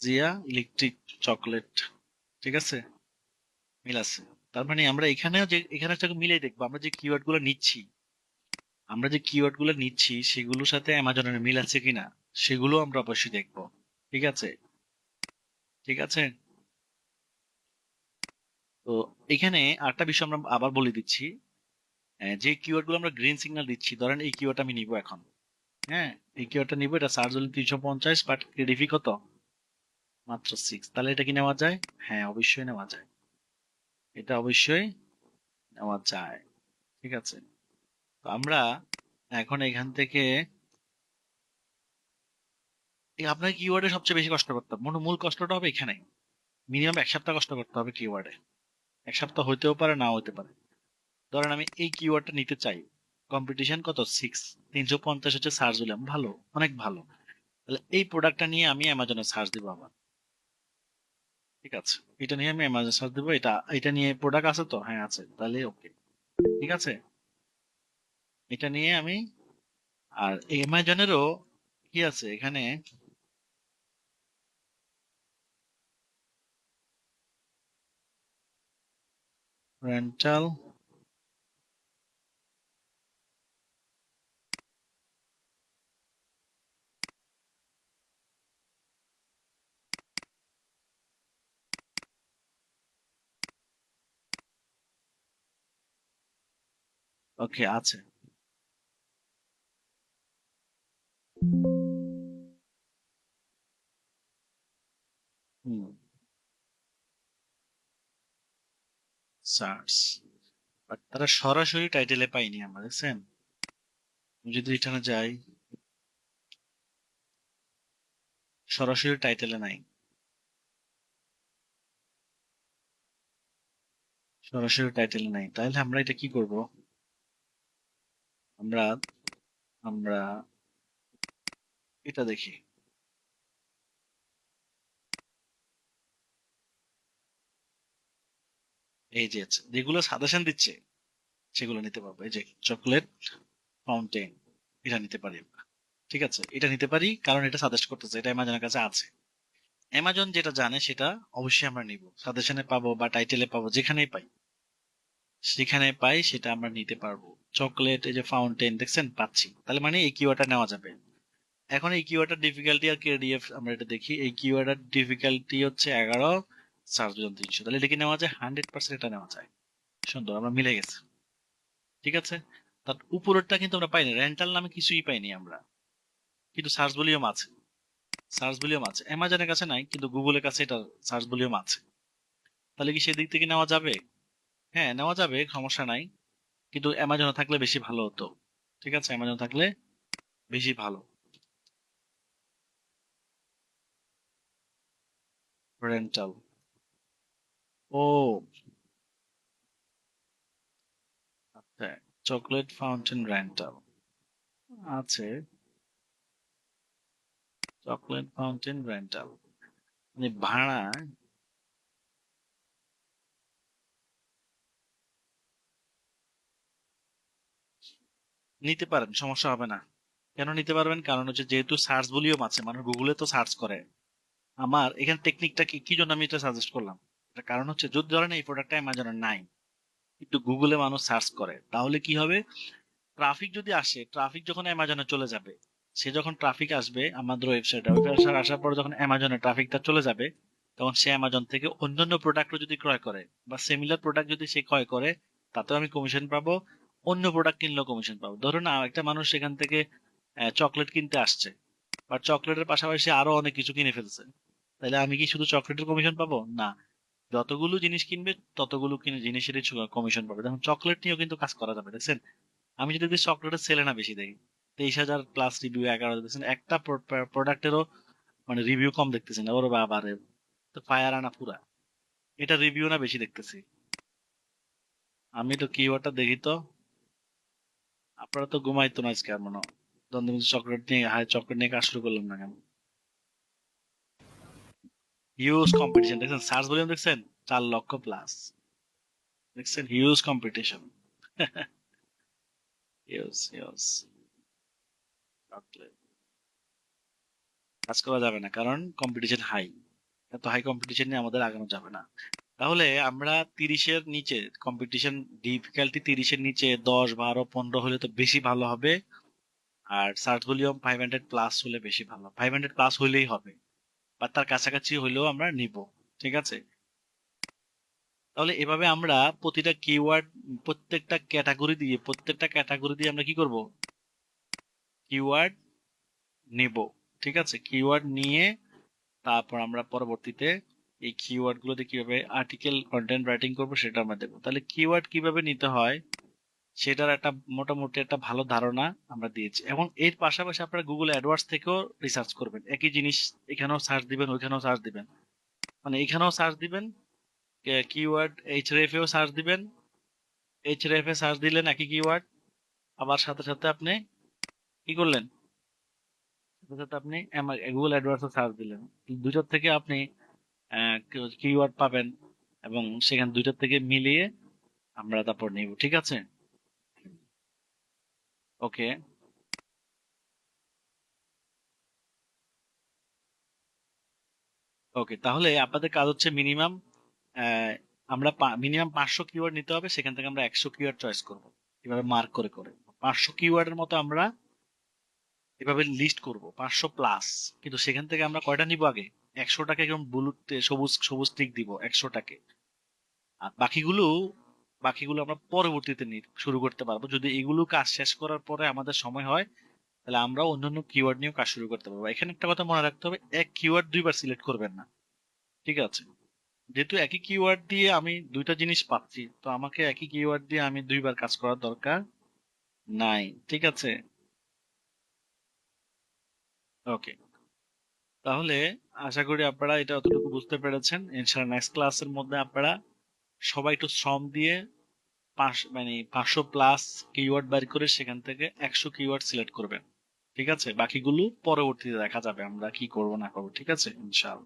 জিয়া ইলেকট্রিক চকলেট। ঠিক আছে, মিল আছে। তার মানে আমরা এখানেও যে এখানে একটা মিলাই দেখবো, আমরা যে কিওয়ার্ড গুলো নিচ্ছি, আমরা যে কিওয়ার্ড গুলো নিচ্ছি সেগুলোর সাথে অ্যামাজনের মিল আছে কিনা, সেগুলো আমরা অবশ্যই দেখবো। ঠিক আছে, ঠিক আছে। তো এখানে আরেকটা বিষয় আমরা আবার বলে দিচ্ছি, যে কিওয়ার্ড গুলো আমরা গ্রিন সিগন্যাল দিচ্ছি, ধরেন এই কিওয়ার্ড আমি নিব এখন। হ্যাঁ, এই কিওয়ার্ডটা নিব, এটা সার্চ হলো 350, বাট ক্রেডিফি কত, মাত্র 6, তাহলে এটা কি নেওয়া যায়, হ্যাঁ অবশ্যই নেওয়া যায়, এটা অবশ্যই নেওয়া যায়। ঠিক আছে, তো আমরা এখন এখান থেকে এই আপনার কিওয়ার্ডে সবচেয়ে বেশি কষ্ট করতে হবে, মূল কষ্টটা হবে এখানে। মিনিমাম 1 সপ্তাহ কষ্ট করতে হবে কিওয়ার্ডে, 1 সপ্তাহ হইতেও পারে নাও হইতে পারে। ধরেন আমি এই কিওয়ার্ডটা নিতে চাই, কম্পিটিশন কত, 6, 350 হচ্ছে সার্চ দিলাম, ভালো, অনেক ভালো। তাহলে এই প্রোডাক্টটা নিয়ে আমি অ্যামাজনে সার্চ দিব আবার। ঠিক আছে, এটা নিয়ে আমি অ্যামাজনে সার্চ দিব, এটা এটা নিয়ে প্রোডাক্ট আছে তো, হ্যাঁ আছে, তাহলে ওকে। ঠিক আছে, এটা নিয়ে আমি, আর অ্যামাজনেরও কি আছে এখানে, রেন্টাল, ওকে আছে। হুম, সার্চ, বাট তারা সরাসরি টাইটেলে পাইনি আমরা, দেখছেন। আমি যদি এখানে যাই, সরাসরি টাইটেলে নাই, সরাসরি টাইটেলে নাই, তাহলে আমরা এটা কি করব, আমরা আমরা এটা দেখি। এই যে যেগুলো সাজেশন দিচ্ছে সেগুলো নিতে পারবো। এই যে চকলেট ফাউন্টেন, এটা নিতে পারি আমরা। ঠিক আছে, এটা নিতে পারি কারণ এটা সাজেস্ট করতেছে, এটা অ্যামাজনের কাছে আছে। অ্যামাজন যেটা জানে সেটা অবশ্যই আমরা নিব, সাজেশনে পাবো বা টাইটেলে পাবো, যেখানেই পাই সেখানে পাই সেটা আমরা নিতে পারবো। চকলেট, এই যে ফাউন্টেন দেখছেন পাচ্ছি, তাহলে মানে এই কিওয়ার্ডটা নেওয়া যাবে। এখন এই কিওয়ার্ডের ডিফিকাল্টি আর কেডিএফ আমরা এটা দেখি, এই কিওয়ার্ডের ডিফিকাল্টি হচ্ছে 11, সার্চ জন 300, তাহলে এটা কি নেওয়া যায়? 100% এটা নেওয়া যায়। সুন্দর, আমরা মিলে গেছি। ঠিক আছে, তার উপরেরটা কিন্তু আমরা পাইনি, রেন্টাল নামে কিছুই পাইনি আমরা, কিন্তু সার্চ ভলিউম আছে। সার্চ ভলিউম আছে, অ্যামাজনের কাছে নাই কিন্তু গুগলের কাছে এটা সার্চ ভলিউম আছে। তাহলে কি সেদিক থেকে নেওয়া যাবে? হ্যাঁ, নেওয়া যাবে, সমস্যা নাই। কিন্তু অ্যামাজনে থাকলে বেশি ভালো হতো। ঠিক আছে, অ্যামাজন থাকলে বেশি ভালো। রেন্টাল, ও আচ্ছা, চকলেট ফাউন্টেন রেন্টাল আছে। চকলেট ফাউন্টেন রেন্টাল মানে ভাড়া নিতে পারেন, সমস্যা হবে না। কেন নিতে পারবেন? কারণ হচ্ছে যেহেতু সার্চ ভলিউম আছে, মানুষ গুগলে তো সার্চ করে। আমার এখানে টেকনিকটা কি কি জন্য আমি এটা সাজেস্ট করলাম, এটার কারণ হচ্ছে যদি ধরেন এই প্রোডাক্টটা অ্যামাজনে নাই কিন্তু গুগলে মানুষ সার্চ করে, তাহলে কি হবে? ট্রাফিক যদি আসে, ট্রাফিক যখন অ্যামাজনে চলে যাবে, সে যখন ট্রাফিক আসবে আমাদের ওয়েবসাইটে, ওয়েবসাইট আসার পর যখন অ্যামাজনে ট্রাফিকটা চলে যাবে, তখন সে অ্যামাজন থেকে অন্যান্য প্রোডাক্টও যদি ক্রয় করে বা সিমিলার প্রোডাক্ট যদি সে ক্রয় করে, তাতেও আমি কমিশন পাবো। অন্য প্রোডাক্ট কিনলেও কমিশন পাবো। ধরুন একটা মানুষ সেখান থেকে চকলেট কিনতে আসছে, বা চকলেটের পাশাপাশি আরো অনেক কিছু কিনে ফেলছে, তাহলে আমি কি শুধু চকলেটের কমিশন পাবো? না, যতগুলো জিনিস কিনবে ততগুলো কিনে জিনিসেরই কমিশন পাবে। যেমন চকলেট নিয়েও কিন্তু কাজ করা যাবে, দেখছেন? আমি যদি দেখি চকলেটের সেলে না বেশি দেখি, 23,000+ রিভিউ, 11 দেখছেন, একটা প্রোডাক্টেরও মানে রিভিউ কম দেখতেছি না। ওর বাবারে, তো ফায়ার আনা পুরা, এটা রিভিউ না বেশি দেখতেছি। আমি তো কিওয়ার্ডটা দেখি তো। আপনারা তো ঘুমাইতো না আজকে আর মনে হয়। দ্বন্দ্ব চকলেট নিয়ে, হাই চকলেট নিয়ে কাজ শুরু করলাম না কেন? হিউজ কম্পিটিশন দেখছেন, সার্চ ভলিউম দেখছেন 4 লক্ষ+। দেখছেন, huge competition. Huge huge. Chocolate কাজ করা যাবে না কারণ কম্পিটিশন হাই। এত হাই কম্পিটিশন নিয়ে আমাদের আগানো যাবে না। তাহলে আমরা 30-এর নিচে কম্পিটিশন, ডিফিকাল্টি 30-এর নিচে 10, 12, 15 হলে তো বেশি ভালো হবে। আর সার্চ ভলিউম 500+ হলে বেশি ভালো, 500+ হইলেই হবে, বা তার কাছাকাছি হইলেও আমরা নিব। ঠিক আছে, তাহলে এভাবে আমরা প্রতিটা কিওয়ার্ড, প্রত্যেকটা ক্যাটাগরি দিয়ে আমরা কি করব? কিওয়ার্ড নিব। ঠিক আছে, কিওয়ার্ড নিয়ে তারপর আমরা পরবর্তীতে এই কিওয়ার্ড গুলোতে কিভাবে আর্টিকেল কন্টেন্ট রাইটিং করবো সেটা আমরা দেখবো। তাহলে কিওয়ার্ড কিভাবে নিতে হয় সেটার একটা মোটামুটি একটা ভালো ধারণা আমরা দিয়েছি। এবং এর পাশাপাশি আপনারা গুগল অ্যাডওয়ার্ডস থেকেও রিসার্চ করবেন, একই জিনিস এখানেও সার্চ দিবেন, ওইখানেও সার্চ দিবেন, মানে এখানেও সার্চ দিবেন, কিওয়ার্ড এইচআরএফ এও সার্চ দিবেন। এইচআরএফ এ সার্চ দিলেন একই কিওয়ার্ড, আবার সাথে সাথে আপনি কি করলেন, সাথে সাথে আপনি গুগল অ্যাডওয়ার্ডস সার্চ দিলেন, দুইটার থেকে আপনি কিওয়ার্ড পাবেন, এবং সেখান দুইটার থেকে মিলিয়ে আমরা তারপর নিব। ঠিক আছে, ওকে। ওকে, তাহলে আপনাদের কাজ হচ্ছে মিনিমাম আমরা মিনিমাম 500 কিওয়ার্ড নিতে হবে, সেখান থেকে আমরা 100 কিওয়ার্ড চয়েস করব, এভাবে মার্ক করে করে 500 কিওয়ার্ডের মতো আমরা এভাবে লিস্ট করব, 500+। কিন্তু সেখান থেকে আমরা কয়টা নিব আগে? 100টাকে একদম ব্লু, সবুজ সবুজ টিক দিব 100টাকে। আর বাকিগুলো আমরা পরবর্তীতে শুরু করতে পারবো, যদি এগুলো কাজ শেষ করার পরে আমাদের সময় হয়, তাহলে আমরা অন্যান্য কিওয়ার্ড নিয়েও কাজ শুরু করতে পারবো। এখানে একটা কথা মনে রাখতে হবে, এক কিওয়ার্ড দুইবার সিলেক্ট করবেন না। ঠিক আছে, যেহেতু একই কিওয়ার্ড দিয়ে আমি দুইটা জিনিস পাচ্ছি, তো আমাকে একই কিওয়ার্ড দিয়ে আমি দুইবার কাজ করার দরকার নাই। ঠিক আছে, ওকে। তাহলে আশা করি আপনারা এটা অতটুকু বুঝতে পেরেছেন। ইনশাআল্লাহ নেক্সট ক্লাসের মধ্যে আপনারা সবাই একটু শ্রম দিয়ে মানে 500+ কিওয়ার্ড বের করে সেখান থেকে 100 কিওয়ার্ড সিলেক্ট করবেন। ঠিক আছে, বাকিগুলো পরবর্তীতে দেখা যাবে আমরা কি করব না করবো। ঠিক আছে, ইনশাআল্লাহ।